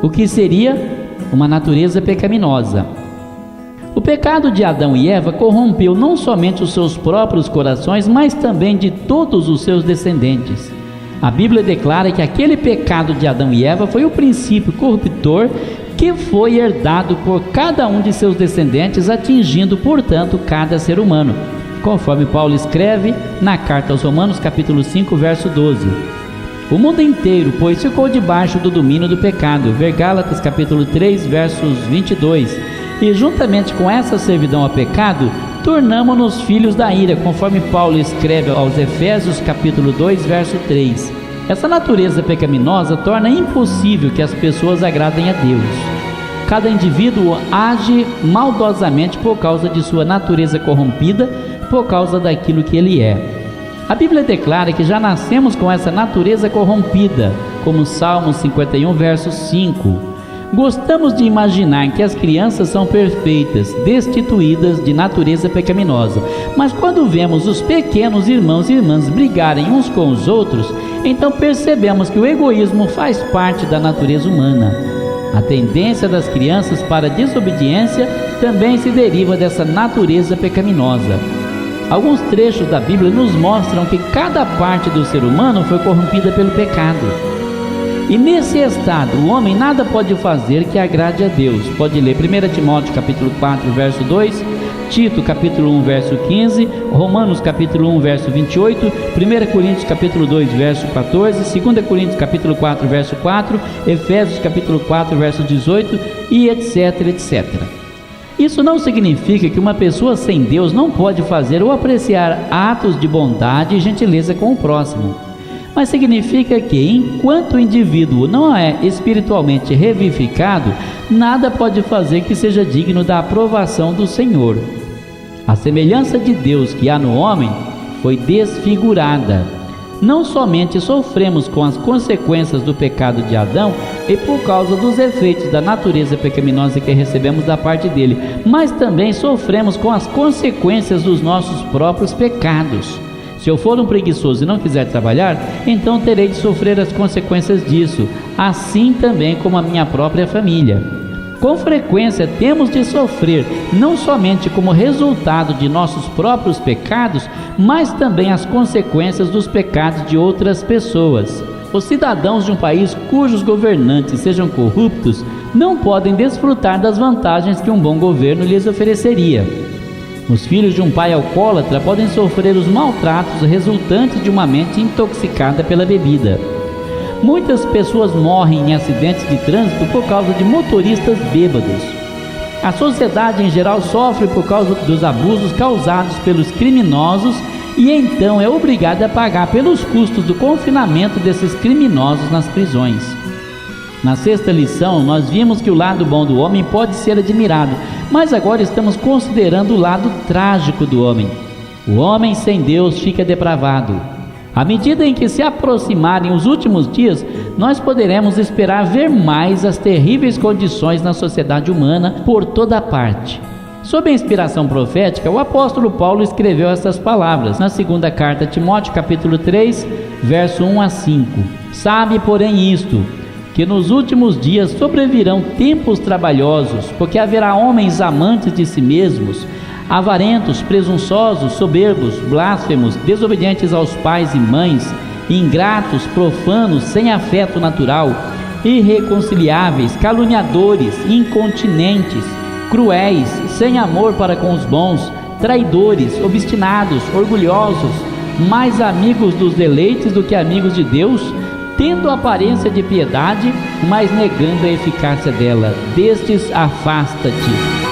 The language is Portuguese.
o que seria uma natureza pecaminosa. O pecado de Adão e Eva corrompeu não somente os seus próprios corações, mas também de todos os seus descendentes. A Bíblia declara que aquele pecado de Adão e Eva foi o princípio corruptor que foi herdado por cada um de seus descendentes, atingindo, portanto, cada ser humano, conforme Paulo escreve na carta aos Romanos, capítulo 5, verso 12. O mundo inteiro, pois, ficou debaixo do domínio do pecado, ver Gálatas, capítulo 3, versos 22. E juntamente com essa servidão ao pecado, tornamo-nos filhos da ira, conforme Paulo escreve aos Efésios, capítulo 2, verso 3. Essa natureza pecaminosa torna impossível que as pessoas agradem a Deus. Cada indivíduo age maldosamente por causa de sua natureza corrompida, por causa daquilo que ele é. A Bíblia declara que já nascemos com essa natureza corrompida, como Salmos 51, verso 5. Gostamos de imaginar que as crianças são perfeitas, destituídas de natureza pecaminosa, mas quando vemos os pequenos irmãos e irmãs brigarem uns com os outros, então percebemos que o egoísmo faz parte da natureza humana. A tendência das crianças para a desobediência também se deriva dessa natureza pecaminosa. Alguns trechos da Bíblia nos mostram que cada parte do ser humano foi corrompida pelo pecado. E nesse estado, o homem nada pode fazer que agrade a Deus. Pode ler 1 Timóteo capítulo 4, verso 2, Tito capítulo 1, verso 15, Romanos capítulo 1, verso 28, 1 Coríntios capítulo 2, verso 14, 2 Coríntios capítulo 4, verso 4, Efésios capítulo 4, verso 18 e etc, etc. Isso não significa que uma pessoa sem Deus não pode fazer ou apreciar atos de bondade e gentileza com o próximo. Mas significa que, enquanto o indivíduo não é espiritualmente revivificado, nada pode fazer que seja digno da aprovação do Senhor. A semelhança de Deus que há no homem foi desfigurada. Não somente sofremos com as consequências do pecado de Adão e por causa dos efeitos da natureza pecaminosa que recebemos da parte dele, mas também sofremos com as consequências dos nossos próprios pecados. Se eu for um preguiçoso e não quiser trabalhar, então terei de sofrer as consequências disso, assim também como a minha própria família. Com frequência temos de sofrer, não somente como resultado de nossos próprios pecados, mas também as consequências dos pecados de outras pessoas. Os cidadãos de um país cujos governantes sejam corruptos não podem desfrutar das vantagens que um bom governo lhes ofereceria. Os filhos de um pai alcoólatra podem sofrer os maltratos resultantes de uma mente intoxicada pela bebida. Muitas pessoas morrem em acidentes de trânsito por causa de motoristas bêbados. A sociedade em geral sofre por causa dos abusos causados pelos criminosos e então é obrigada a pagar pelos custos do confinamento desses criminosos nas prisões. Na sexta lição, nós vimos que o lado bom do homem pode ser admirado, mas agora estamos considerando o lado trágico do homem. O homem sem Deus fica depravado. À medida em que se aproximarem os últimos dias, nós poderemos esperar ver mais as terríveis condições na sociedade humana por toda parte. Sob a inspiração profética, o apóstolo Paulo escreveu essas palavras na segunda carta a Timóteo, capítulo 3, verso 1 a 5. Sabe, porém, isto, que nos últimos dias sobrevirão tempos trabalhosos, porque haverá homens amantes de si mesmos, avarentos, presunçosos, soberbos, blasfemos, desobedientes aos pais e mães, ingratos, profanos, sem afeto natural, irreconciliáveis, caluniadores, incontinentes, cruéis, sem amor para com os bons, traidores, obstinados, orgulhosos, mais amigos dos deleites do que amigos de Deus, tendo aparência de piedade, mas negando a eficácia dela. Destes afasta-te.